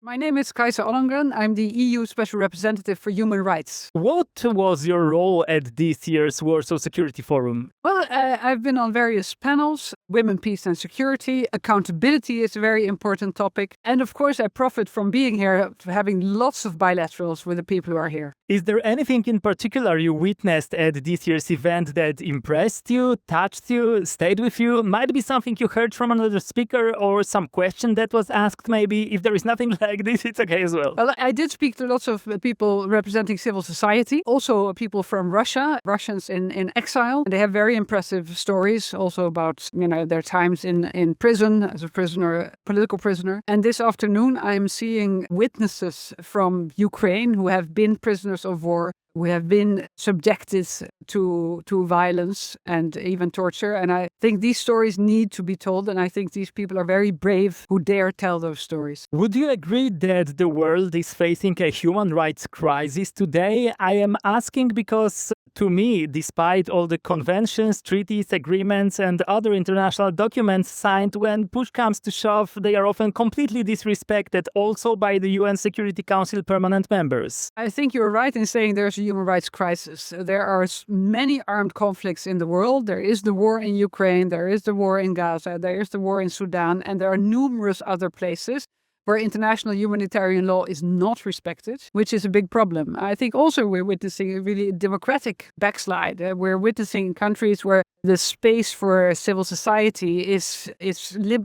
My name is Kajsa Ollongren. I'm the EU Special Representative for Human Rights. What was your role at this year's Warsaw Security Forum? Well, I've been on various panels. Women, peace and security. Accountability is a very important topic. And of course, I profit from being here, having lots of bilaterals with the people who are here. Is there anything in particular you witnessed at this year's event that impressed you, touched you, stayed with you? Might be something you heard from another speaker or some question that was asked maybe. If there is nothing like this, it's okay as well. Well, I did speak to lots of people representing civil society, also people from Russia, Russians in exile. And they have very impressive stories also about, their times in prison, as a prisoner, political prisoner. And this afternoon, I'm seeing witnesses from Ukraine who have been prisoners of war, who have been subjected to violence and even torture. And I think these stories need to be told. And I think these people are very brave who dare tell those stories. Would you agree that the world is facing a human rights crisis today? I am asking because, to me, despite all the conventions, treaties, agreements, and other international documents signed, when push comes to shove, they are often completely disrespected also by the UN Security Council permanent members. I think you're right in saying there's a human rights crisis. There are many armed conflicts in the world. There is the war in Ukraine, there is the war in Gaza, there is the war in Sudan, and there are numerous other places where international humanitarian law is not respected, which is a big problem. I think also we're witnessing a really democratic backslide. We're witnessing countries where the space for civil society is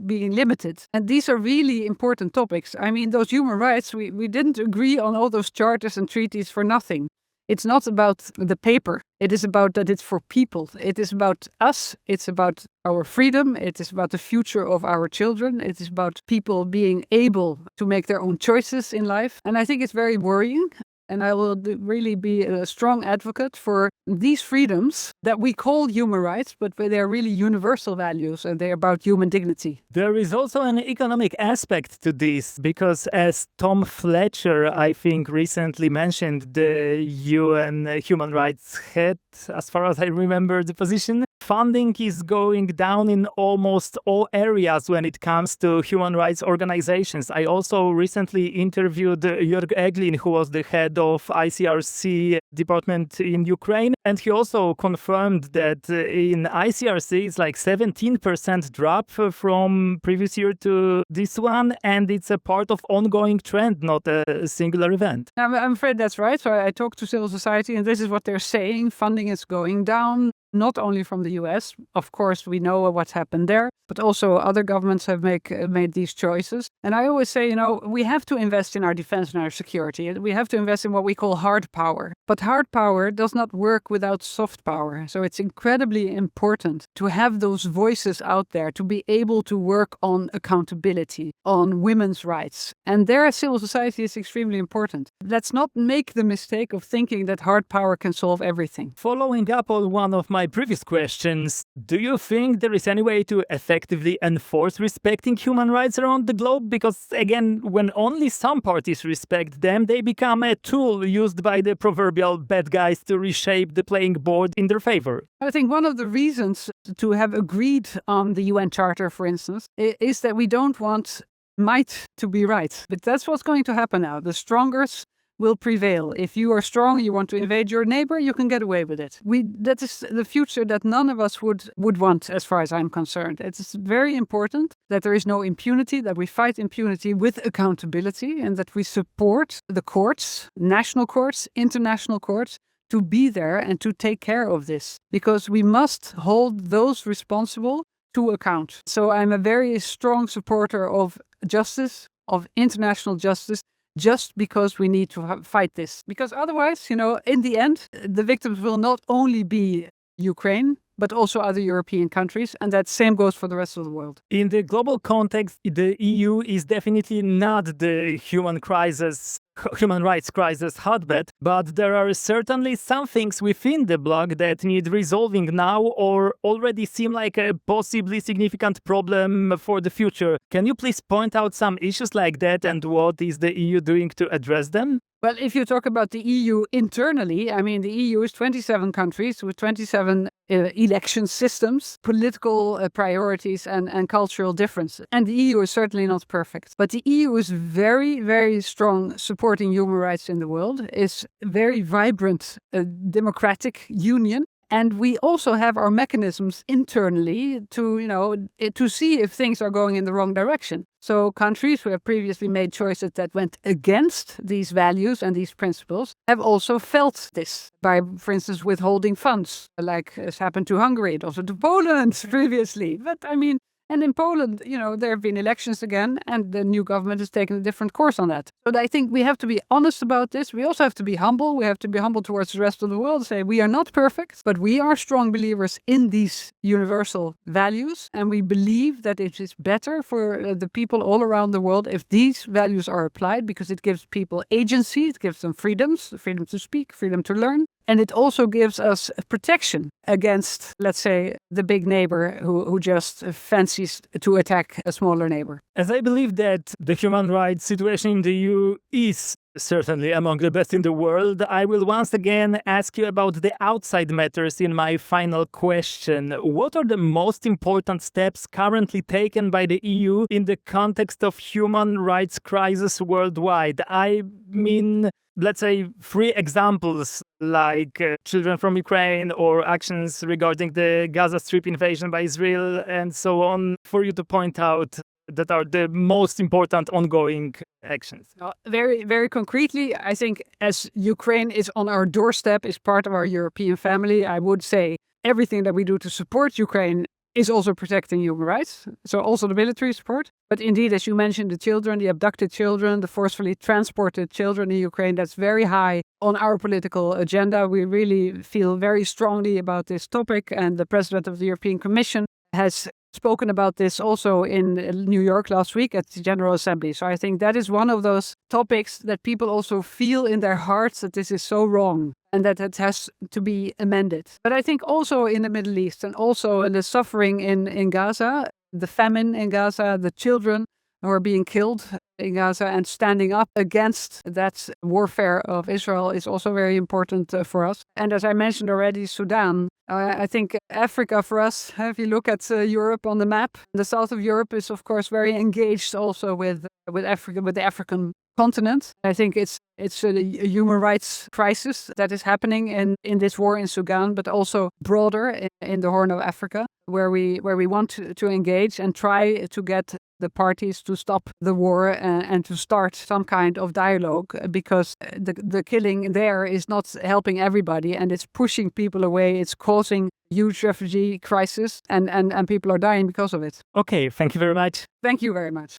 being limited. And these are really important topics. I mean, those human rights, we didn't agree on all those charters and treaties for nothing. It's not about the paper. It is about that it's for people. It is about us. It's about our freedom. It is about the future of our children. It is about people being able to make their own choices in life. And I think it's very worrying. And I will really be a strong advocate for these freedoms that we call human rights, but they're really universal values and they're about human dignity. There is also an economic aspect to this because, as Tom Fletcher, I think, recently mentioned, the UN human rights head, as far as I remember the position, funding is going down in almost all areas when it comes to human rights organizations. I also recently interviewed Jörg Eglin, who was the head of ICRC department in Ukraine, and he also confirmed that in ICRC it's like 17% drop from previous year to this one, and it's a part of ongoing trend, not a singular event. I'm afraid that's right. So I talked to civil society, and this is what they're saying. Funding is going down. Not only from the US, of course, we know what's happened there, but also other governments have made these choices. And I always say, we have to invest in our defense and our security. We have to invest in what we call hard power. But hard power does not work without soft power. So it's incredibly important to have those voices out there, to be able to work on accountability, on women's rights. And there, civil society is extremely important. Let's not make the mistake of thinking that hard power can solve everything. Following up on one of my previous questions, do you think there is any way to effectively enforce respecting human rights around the globe? Because again, when only some parties respect them, they become a tool used by the proverbial bad guys to reshape the playing board in their favor. I think one of the reasons to have agreed on the UN Charter, for instance, is that we don't want might to be right. But that's what's going to happen now. The strongest will prevail. If you are strong, you want to invade your neighbor, you can get away with it. That is the future that none of us would want, as far as I'm concerned. It's very important that there is no impunity, that we fight impunity with accountability, and that we support the courts, national courts, international courts, to be there and to take care of this. Because we must hold those responsible to account. So I'm a very strong supporter of justice, of international justice, just because we need to fight this. Because otherwise, in the end, the victims will not only be Ukraine, but also other European countries. And that same goes for the rest of the world. In the global context, the EU is definitely not the human crisis human rights crisis hotbed, but there are certainly some things within the bloc that need resolving now or already seem like a possibly significant problem for the future. Can you please point out some issues like that and what is the EU doing to address them? Well, if you talk about the EU internally, I mean, the EU is 27 countries with 27 election systems, political priorities, and cultural differences. And the EU is certainly not perfect. But the EU is very, very strong supporting human rights in the world, is a very vibrant democratic union. And we also have our mechanisms internally to see if things are going in the wrong direction. So countries who have previously made choices that went against these values and these principles have also felt this by, for instance, withholding funds, like has happened to Hungary, and also to Poland previously. But I mean, and in Poland, there have been elections again, and the new government has taken a different course on that. So I think we have to be honest about this. We also have to be humble. We have to be humble towards the rest of the world, say we are not perfect, but we are strong believers in these universal values. And we believe that it is better for the people all around the world if these values are applied, because it gives people agency, it gives them freedoms, freedom to speak, freedom to learn. And it also gives us protection against, let's say, the big neighbor who just fancies to attack a smaller neighbor. As I believe that the human rights situation in the EU is certainly among the best in the world, I will once again ask you about the outside matters in my final question. What are the most important steps currently taken by the EU in the context of human rights crisis worldwide? I mean, let's say 3 examples like children from Ukraine or actions regarding the Gaza Strip invasion by Israel and so on, for you to point out that are the most important ongoing actions. Very, very concretely, I think as Ukraine is on our doorstep, is part of our European family, I would say everything that we do to support Ukraine is also protecting human rights. So also the military support. But indeed, as you mentioned, the children, the abducted children, the forcefully transported children in Ukraine, that's very high on our political agenda. We really feel very strongly about this topic. And the president of the European Commission has spoken about this also in New York last week at the General Assembly. So I think that is one of those topics that people also feel in their hearts that this is so wrong and that it has to be amended. But I think also in the Middle East and also in the suffering in Gaza, the famine in Gaza, the children who are being killed in Gaza and standing up against that warfare of Israel is also very important for us. And as I mentioned already, Sudan, I think Africa for us, if you look at Europe on the map, the south of Europe is of course very engaged also with Africa, with the African continent. I think it's a human rights crisis that is happening in this war in Sudan, but also broader in the Horn of Africa, where we want to engage and try to get the parties to stop the war and to start some kind of dialogue, because the killing there is not helping everybody and it's pushing people away. It's causing huge refugee crisis and people are dying because of it. Okay, thank you very much. Thank you very much.